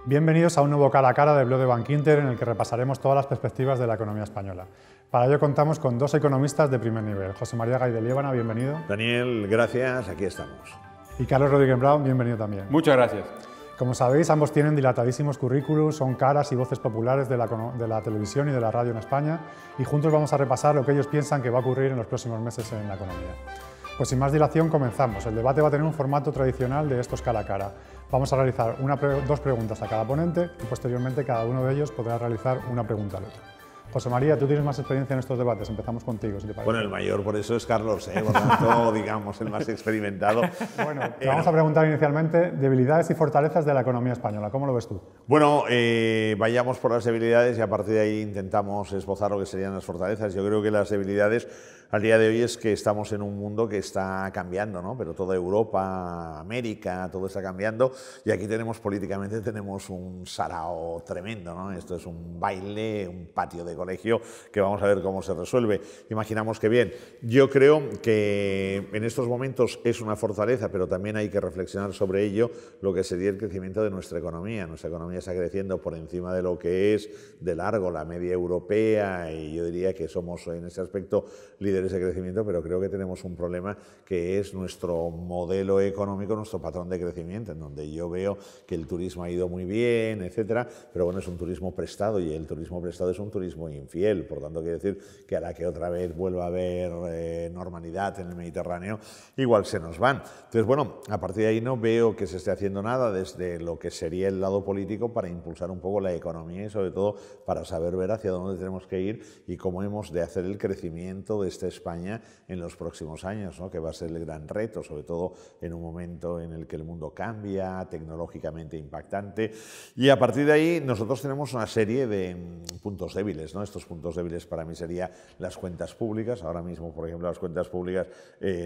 Bienvenidos a un nuevo cara a cara de Blog de Bankinter en el que repasaremos todas las perspectivas de la economía española. Para ello contamos con dos economistas de primer nivel. José María Gay de Liébana, bienvenido. Daniel, gracias, aquí estamos. Y Carlos Rodríguez Brown, bienvenido también. Muchas gracias. Como sabéis, ambos tienen dilatadísimos currículos, son caras y voces populares de la televisión y de la radio en España, y juntos vamos a repasar lo que ellos piensan que va a ocurrir en los próximos meses en la economía. Pues sin más dilación comenzamos. El debate va a tener un formato tradicional de estos cara a cara. Vamos a realizar dos preguntas a cada ponente y posteriormente cada uno de ellos podrá realizar una pregunta al otro. José María, tú tienes más experiencia en estos debates, empezamos contigo, si te parece. Bueno, el mayor por eso es Carlos, por tanto, digamos, el más experimentado. Bueno, te vamos a preguntar inicialmente debilidades y fortalezas de la economía española, ¿cómo lo ves tú? Bueno, vayamos por las debilidades y a partir de ahí intentamos esbozar lo que serían las fortalezas. Yo creo que las debilidades al día de hoy es que estamos en un mundo que está cambiando, ¿no? Pero toda Europa, América, todo está cambiando y aquí políticamente tenemos un sarao tremendo, ¿no? Esto es un baile, un patio de colegio que vamos a ver cómo se resuelve. Imaginamos que bien. Yo creo que en estos momentos es una fortaleza, pero también hay que reflexionar sobre ello, lo que sería el crecimiento de nuestra economía. Nuestra economía está creciendo por encima de lo que es de largo la media europea y yo diría que somos en ese aspecto líderes de crecimiento, pero creo que tenemos un problema que es nuestro modelo económico, nuestro patrón de crecimiento, en donde yo veo que el turismo ha ido muy bien, etcétera, pero bueno, es un turismo prestado y el turismo prestado es un turismo infiel, por tanto quiere decir que a la que otra vez vuelva a haber normalidad en el Mediterráneo, igual se nos van. Entonces, bueno, a partir de ahí no veo que se esté haciendo nada desde lo que sería el lado político para impulsar un poco la economía y sobre todo para saber ver hacia dónde tenemos que ir y cómo hemos de hacer el crecimiento de España en los próximos años, ¿no? Que va a ser el gran reto, sobre todo en un momento en el que el mundo cambia, tecnológicamente impactante, y a partir de ahí nosotros tenemos una serie de puntos débiles, ¿no? Estos puntos débiles para mí serían las cuentas públicas. Ahora mismo, por ejemplo, las cuentas públicas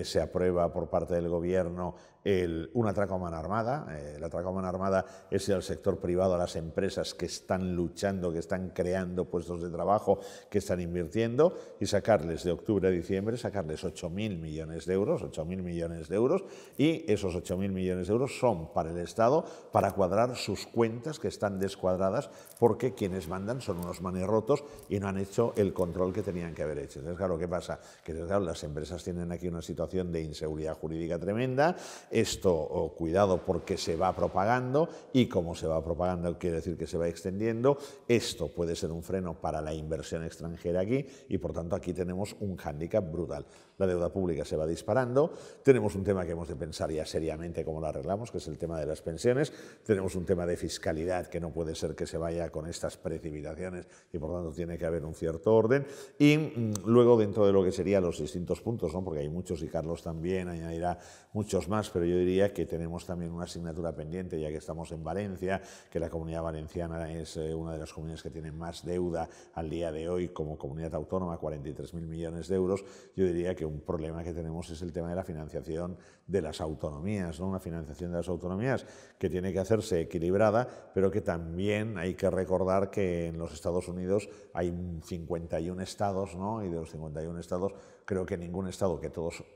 se aprueba por parte del gobierno un atraco a mano armada. El atraco a mano armada es al sector privado, a las empresas que están luchando, que están creando puestos de trabajo, que están invirtiendo, y sacarles de octubre a diciembre, sacarles 8.000 millones de euros, 8.000 millones de euros, y esos 8.000 millones de euros son para el Estado, para cuadrar sus cuentas que están descuadradas, porque quienes mandan son unos manirrotos y no han hecho el control que tenían que haber hecho. Entonces, claro, ¿qué pasa? Que claro, las empresas tienen aquí una situación de inseguridad jurídica tremenda. Esto, cuidado, porque se va propagando, y como se va propagando quiere decir que se va extendiendo. Esto puede ser un freno para la inversión extranjera aquí y, por tanto, aquí tenemos un hándicap brutal. La deuda pública se va disparando, tenemos un tema que hemos de pensar ya seriamente cómo lo arreglamos, que es el tema de las pensiones, tenemos un tema de fiscalidad que no puede ser que se vaya con estas precipitaciones y, por tanto, tiene que haber un cierto orden, y luego dentro de lo que serían los distintos puntos, ¿no? Porque hay muchos y Carlos también añadirá muchos más, pero yo diría que tenemos también una asignatura pendiente, ya que estamos en Valencia, que la Comunidad Valenciana es una de las comunidades que tiene más deuda al día de hoy como comunidad autónoma, 43.000 millones de euros. Yo diría que un problema que tenemos es el tema de la financiación de las autonomías, ¿no? Una financiación de las autonomías que tiene que hacerse equilibrada, pero que también hay que recordar que en los Estados Unidos hay 51 estados, ¿no? Y de los 51 estados, creo que ningún estado,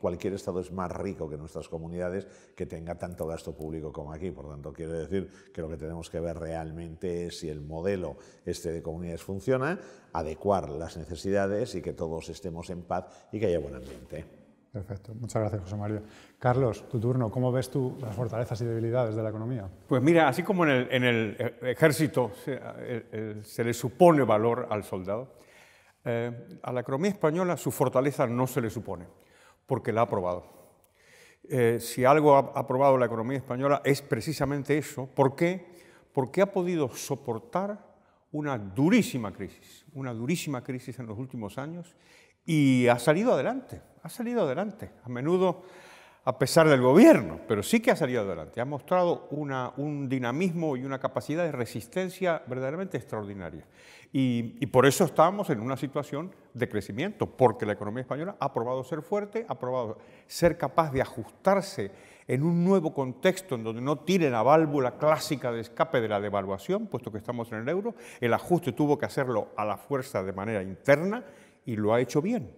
cualquier estado es más rico que nuestras comunidades, que tenga tanto gasto público como aquí. Por tanto, quiero decir que lo que tenemos que ver realmente es si el modelo de comunidades funciona, adecuar las necesidades y que todos estemos en paz y que haya buen ambiente. Perfecto, muchas gracias, José María. Carlos, tu turno, ¿cómo ves tú las fortalezas y debilidades de la economía? Pues mira, así como en el ejército se le supone valor al soldado, a la economía española su fortaleza no se le supone, porque la ha probado. Si algo ha probado la economía española es precisamente eso. ¿Por qué? Porque ha podido soportar una durísima crisis en los últimos años, y ha salido adelante, a menudo a pesar del gobierno, pero sí que ha salido adelante. Ha mostrado un dinamismo y una capacidad de resistencia verdaderamente extraordinaria. Y por eso estamos en una situación de crecimiento, porque la economía española ha probado ser fuerte, ha probado ser capaz de ajustarse en un nuevo contexto en donde no tiene la válvula clásica de escape de la devaluación, puesto que estamos en el euro. El ajuste tuvo que hacerlo a la fuerza de manera interna y lo ha hecho bien,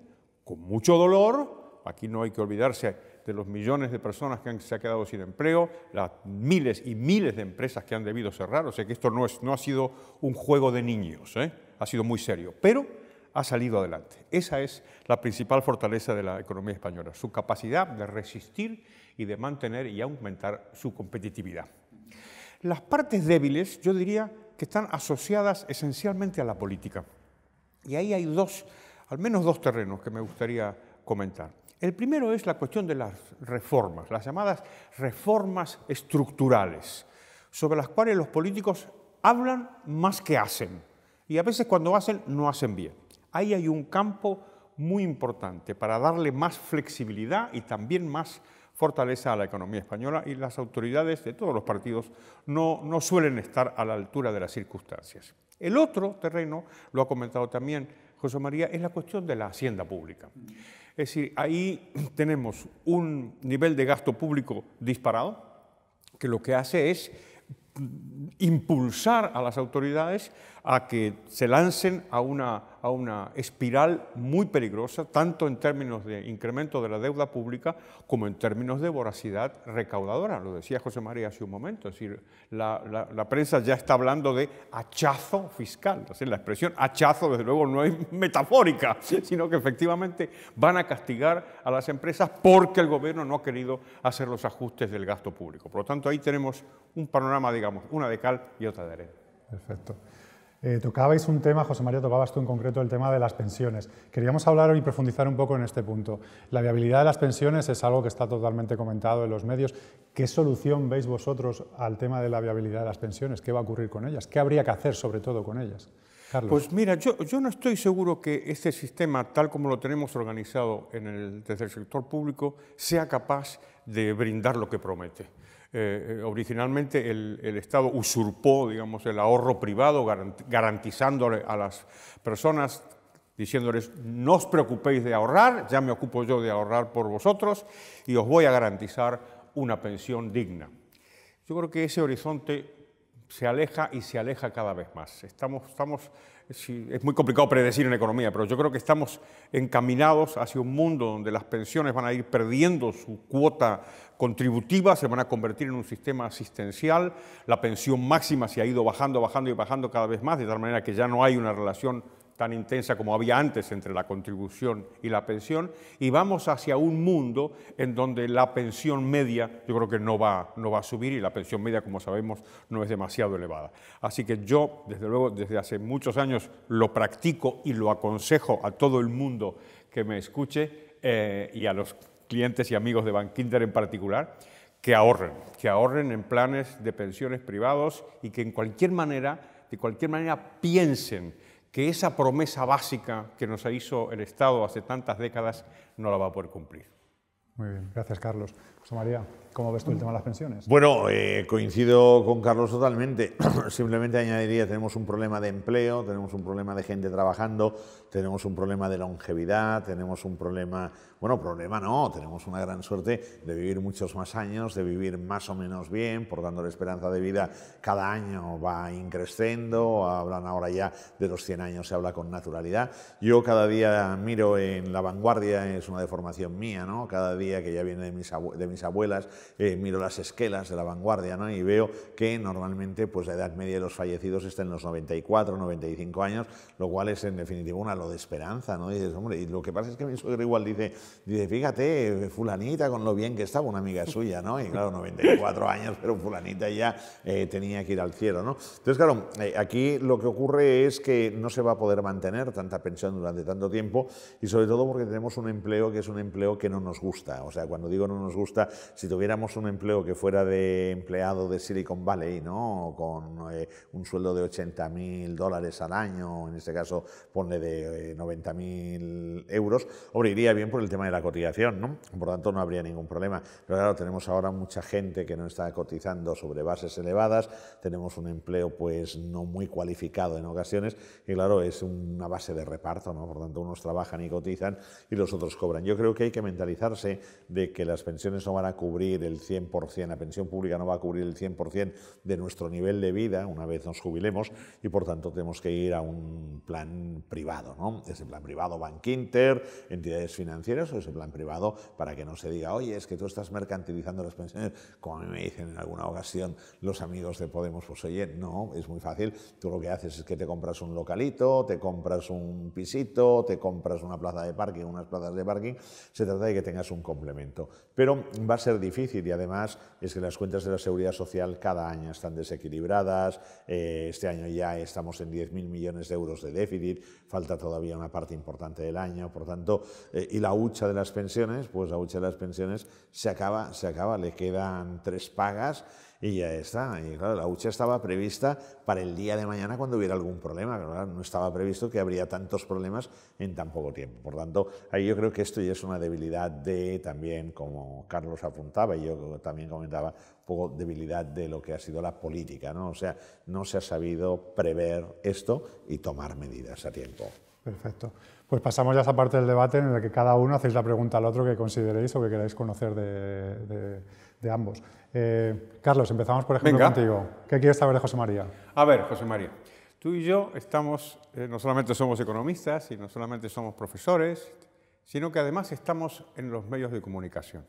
con mucho dolor. Aquí no hay que olvidarse de los millones de personas que se han quedado sin empleo, las miles y miles de empresas que han debido cerrar. O sea que esto no ha sido un juego de niños, ha sido muy serio, pero ha salido adelante. Esa es la principal fortaleza de la economía española, su capacidad de resistir y de mantener y aumentar su competitividad. Las partes débiles, yo diría que están asociadas esencialmente a la política. Y ahí hay al menos dos terrenos que me gustaría comentar. El primero es la cuestión de las reformas, las llamadas reformas estructurales, sobre las cuales los políticos hablan más que hacen. Y a veces cuando hacen, no hacen bien. Ahí hay un campo muy importante para darle más flexibilidad y también más fortaleza a la economía española, y las autoridades de todos los partidos no suelen estar a la altura de las circunstancias. El otro terreno, lo ha comentado también José María, es la cuestión de la hacienda pública. Es decir, ahí tenemos un nivel de gasto público disparado, que lo que hace es impulsar a las autoridades a que se lancen a una espiral muy peligrosa, tanto en términos de incremento de la deuda pública como en términos de voracidad recaudadora. Lo decía José María hace un momento, es decir, la prensa ya está hablando de hachazo fiscal. Es decir, la expresión hachazo, desde luego, no es metafórica, sino que efectivamente van a castigar a las empresas porque el gobierno no ha querido hacer los ajustes del gasto público. Por lo tanto, ahí tenemos un panorama, digamos, una de cal y otra de arena. Perfecto. Tocabais un tema, José María, tocabas tú en concreto el tema de las pensiones. Queríamos hablar y profundizar un poco en este punto. La viabilidad de las pensiones es algo que está totalmente comentado en los medios. ¿Qué solución veis vosotros al tema de la viabilidad de las pensiones? ¿Qué va a ocurrir con ellas? ¿Qué habría que hacer sobre todo con ellas? Carlos. Pues mira, yo no estoy seguro que este sistema, tal como lo tenemos organizado desde el sector público, sea capaz de brindar lo que promete. Originalmente el Estado usurpó, digamos, el ahorro privado, garantizándole a las personas, diciéndoles: no os preocupéis de ahorrar, ya me ocupo yo de ahorrar por vosotros y os voy a garantizar una pensión digna. Yo creo que ese horizonte se aleja y se aleja cada vez más. Es muy complicado predecir en economía, pero yo creo que estamos encaminados hacia un mundo donde las pensiones van a ir perdiendo su cuota contributiva, se van a convertir en un sistema asistencial, la pensión máxima se ha ido bajando y bajando cada vez más, de tal manera que ya no hay una relación tan intensa como había antes entre la contribución y la pensión, y vamos hacia un mundo en donde la pensión media yo creo que no va a subir, y la pensión media, como sabemos, no es demasiado elevada. Así que yo, desde luego, desde hace muchos años lo practico y lo aconsejo a todo el mundo que me escuche, y a los clientes y amigos de Bankinter en particular, que ahorren en planes de pensiones privados, y que de cualquier manera piensen que esa promesa básica que nos hizo el Estado hace tantas décadas no la va a poder cumplir. Muy bien, gracias, Carlos. José María, ¿cómo ves tú el tema de las pensiones? Bueno, coincido con Carlos totalmente. Simplemente añadiría, tenemos un problema de empleo, tenemos un problema de gente trabajando, tenemos un problema de longevidad, tenemos un problema... Bueno, problema no, tenemos una gran suerte de vivir muchos más años, de vivir más o menos bien, por tanto la esperanza de vida cada año va increciendo, hablan ahora ya de los 100 años, se habla con naturalidad. Yo cada día miro en La Vanguardia, es una deformación mía, ¿no? Cada día que ya viene de mis abuelas, miro las esquelas de La Vanguardia, ¿no? Y veo que normalmente pues la edad media de los fallecidos está en los 94, 95 años, lo cual es en definitiva un halo de esperanza, ¿no? Y dices, hombre, y lo que pasa es que mi suegra igual dice, fíjate, fulanita con lo bien que estaba, una amiga suya, ¿no? Y claro, 94 años, pero fulanita ya tenía que ir al cielo, ¿no? Entonces, claro, aquí lo que ocurre es que no se va a poder mantener tanta pensión durante tanto tiempo, y sobre todo porque tenemos un empleo que es un empleo que no nos gusta. O sea, cuando digo no nos gusta, si tuviéramos un empleo que fuera de empleado de Silicon Valley, ¿no? Con un sueldo de $80.000 al año, en este caso ponle de 90.000 euros, hombre, iría bien por el tema de la cotización, ¿no? Por tanto, no habría ningún problema. Pero claro, tenemos ahora mucha gente que no está cotizando sobre bases elevadas, tenemos un empleo pues no muy cualificado en ocasiones, y claro, es una base de reparto, ¿no? Por tanto, unos trabajan y cotizan y los otros cobran. Yo creo que hay que mentalizarse de que las pensiones no van a cubrir el 100%, la pensión pública no va a cubrir el 100% de nuestro nivel de vida una vez nos jubilemos y por tanto tenemos que ir a un plan privado, ¿no? Ese plan privado Bankinter, entidades financieras o ese plan privado para que no se diga, oye, es que tú estás mercantilizando las pensiones, como a mí me dicen en alguna ocasión los amigos de Podemos, pues oye, no, es muy fácil, tú lo que haces es que te compras un localito, te compras un pisito, te compras una plaza de parking, unas plazas de parking, se trata de que tengas un complemento. Pero va a ser difícil y además es que las cuentas de la Seguridad Social cada año están desequilibradas, este año ya estamos en 10.000 millones de euros de déficit, falta todavía una parte importante del año, por tanto, y la hucha de las pensiones, pues la hucha de las pensiones se acaba, le quedan 3 pagas y ya está. Y claro, la hucha estaba prevista para el día de mañana cuando hubiera algún problema, pero claro, no estaba previsto que habría tantos problemas en tan poco tiempo. Por tanto, ahí yo creo que esto ya es una debilidad de también, como Carlos apuntaba y yo también comentaba, un poco debilidad de lo que ha sido la política, ¿no? O sea, no se ha sabido prever esto y tomar medidas a tiempo. Perfecto. Pues pasamos ya a esa parte del debate en la que cada uno hacéis la pregunta al otro que consideréis o que queráis conocer de ambos. Carlos, empezamos por ejemplo contigo. ¿Qué quieres saber de José María? A ver, José María, tú y yo estamos, no solamente somos economistas y no solamente somos profesores, sino que además estamos en los medios de comunicación.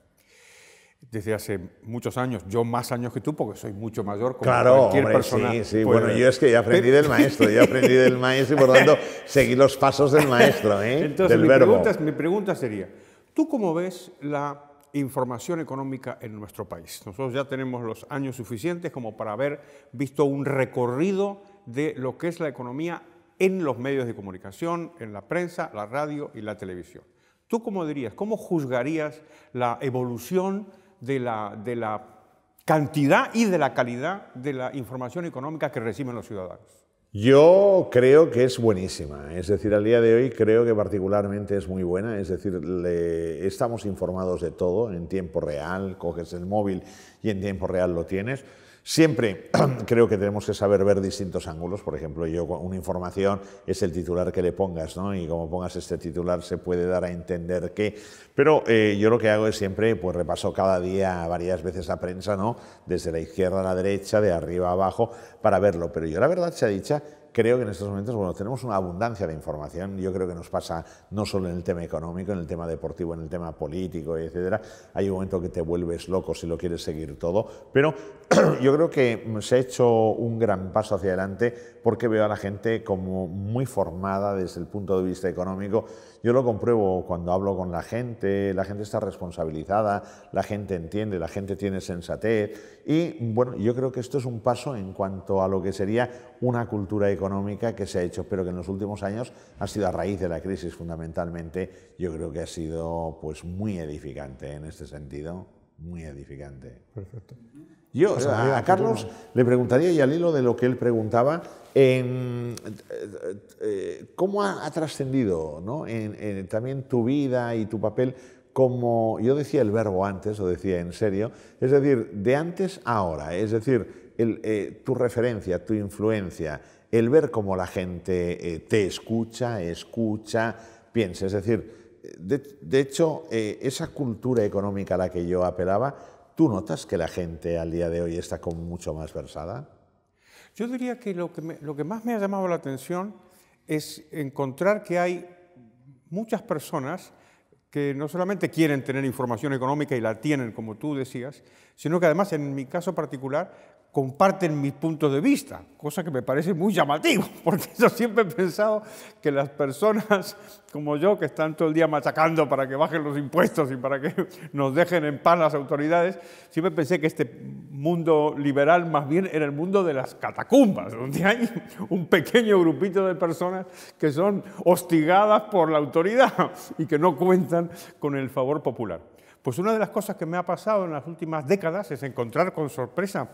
Desde hace muchos años, yo más años que tú, porque soy mucho mayor, como cualquier persona. Sí. Bueno, yo es que ya aprendí del maestro, y por tanto seguí los pasos del maestro, Entonces, del verbo. Mi pregunta sería, ¿tú cómo ves la información económica en nuestro país? Nosotros ya tenemos los años suficientes como para haber visto un recorrido de lo que es la economía en los medios de comunicación, en la prensa, la radio y la televisión. ¿Tú cómo dirías, cómo juzgarías la evolución de la cantidad y de la calidad de la información económica que reciben los ciudadanos? Yo creo que es buenísima, es decir, al día de hoy creo que particularmente es muy buena, es decir, estamos informados de todo en tiempo real, coges el móvil y en tiempo real lo tienes. Siempre creo que tenemos que saber ver distintos ángulos. Por ejemplo, una información es el titular que le pongas, ¿no? Y como pongas este titular se puede dar a entender que... Pero yo lo que hago es siempre, pues repaso cada día varias veces la prensa, ¿no? Desde la izquierda a la derecha, de arriba a abajo, para verlo. Pero yo, la verdad sea dicha, creo que en estos momentos, bueno, tenemos una abundancia de información. Yo creo que nos pasa no solo en el tema económico, en el tema deportivo, en el tema político, etcétera. Hay un momento que te vuelves loco si lo quieres seguir todo. Pero yo creo que se ha hecho un gran paso hacia adelante porque veo a la gente como muy formada desde el punto de vista económico. Yo lo compruebo cuando hablo con la gente está responsabilizada, la gente entiende, la gente tiene sensatez y bueno, yo creo que esto es un paso en cuanto a lo que sería una cultura económica que se ha hecho, pero que en los últimos años ha sido a raíz de la crisis fundamentalmente, yo creo que ha sido pues muy edificante en este sentido, muy edificante. Perfecto. Yo a Carlos le preguntaría, y al hilo de lo que él preguntaba, ¿cómo ha trascendido, ¿no? También tu vida y tu papel como, yo decía el verbo antes, lo decía en serio, es decir, de antes a ahora, es decir, tu referencia, tu influencia, el ver cómo la gente te escucha, piensa, es decir, de hecho, esa cultura económica a la que yo apelaba, ¿tú notas que la gente al día de hoy está como mucho más versada? Yo diría que lo que más me ha llamado la atención es encontrar que hay muchas personas que no solamente quieren tener información económica y la tienen, como tú decías, sino que además, en mi caso particular, comparten mis puntos de vista, cosa que me parece muy llamativo, porque yo siempre he pensado que las personas como yo, que están todo el día machacando para que bajen los impuestos y para que nos dejen en paz las autoridades, siempre pensé que este mundo liberal más bien era el mundo de las catacumbas, donde hay un pequeño grupito de personas que son hostigadas por la autoridad y que no cuentan con el favor popular. Pues una de las cosas que me ha pasado en las últimas décadas es encontrar con sorpresa,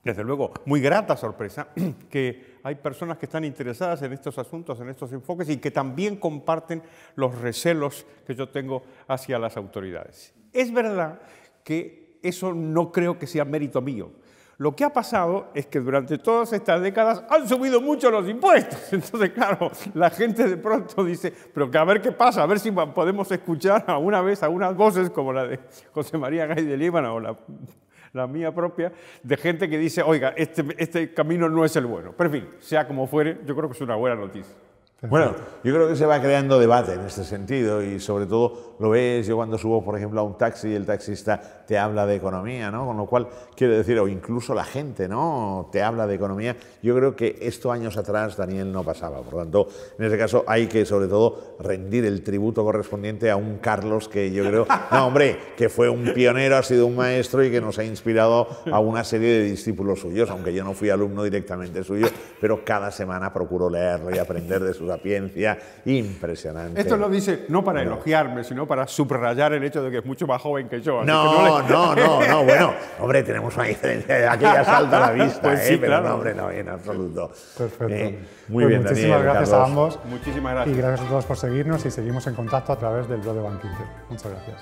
desde luego, muy grata sorpresa, que hay personas que están interesadas en estos asuntos, en estos enfoques y que también comparten los recelos que yo tengo hacia las autoridades. Es verdad que eso no creo que sea mérito mío. Lo que ha pasado es que durante todas estas décadas han subido mucho los impuestos. Entonces, claro, la gente de pronto dice, pero que a ver qué pasa, a ver si podemos escuchar alguna vez algunas voces como la de José María Gay de Líbano o la mía propia, de gente que dice, oiga, este camino no es el bueno. Pero en fin, sea como fuere, yo creo que es una buena noticia. Bueno, yo creo que se va creando debate en este sentido y sobre todo lo ves yo cuando subo, por ejemplo, a un taxi y el taxista te habla de economía, ¿no? Con lo cual, quiero decir, o incluso la gente, ¿no? Te habla de economía. Yo creo que esto años atrás, Daniel, no pasaba. Por lo tanto, en este caso hay que, sobre todo, rendir el tributo correspondiente a un Carlos que yo creo, no, hombre, que fue un pionero, ha sido un maestro y que nos ha inspirado a una serie de discípulos suyos, aunque yo no fui alumno directamente suyo, pero cada semana procuro leerlo y aprender de sus sapiencia impresionante. Esto lo dice no para elogiarme, sino para subrayar el hecho de que es mucho más joven que yo. No, bueno, hombre, tenemos una diferencia aquí ya salta a la vista, pues sí, pero claro. no, hombre, no, en absoluto. Perfecto. Muy bien, muchísimas Daniel, gracias Carlos. a ambos. Muchísimas gracias. Y gracias a todos por seguirnos y seguimos en contacto a través del blog de Bankinter. Muchas gracias.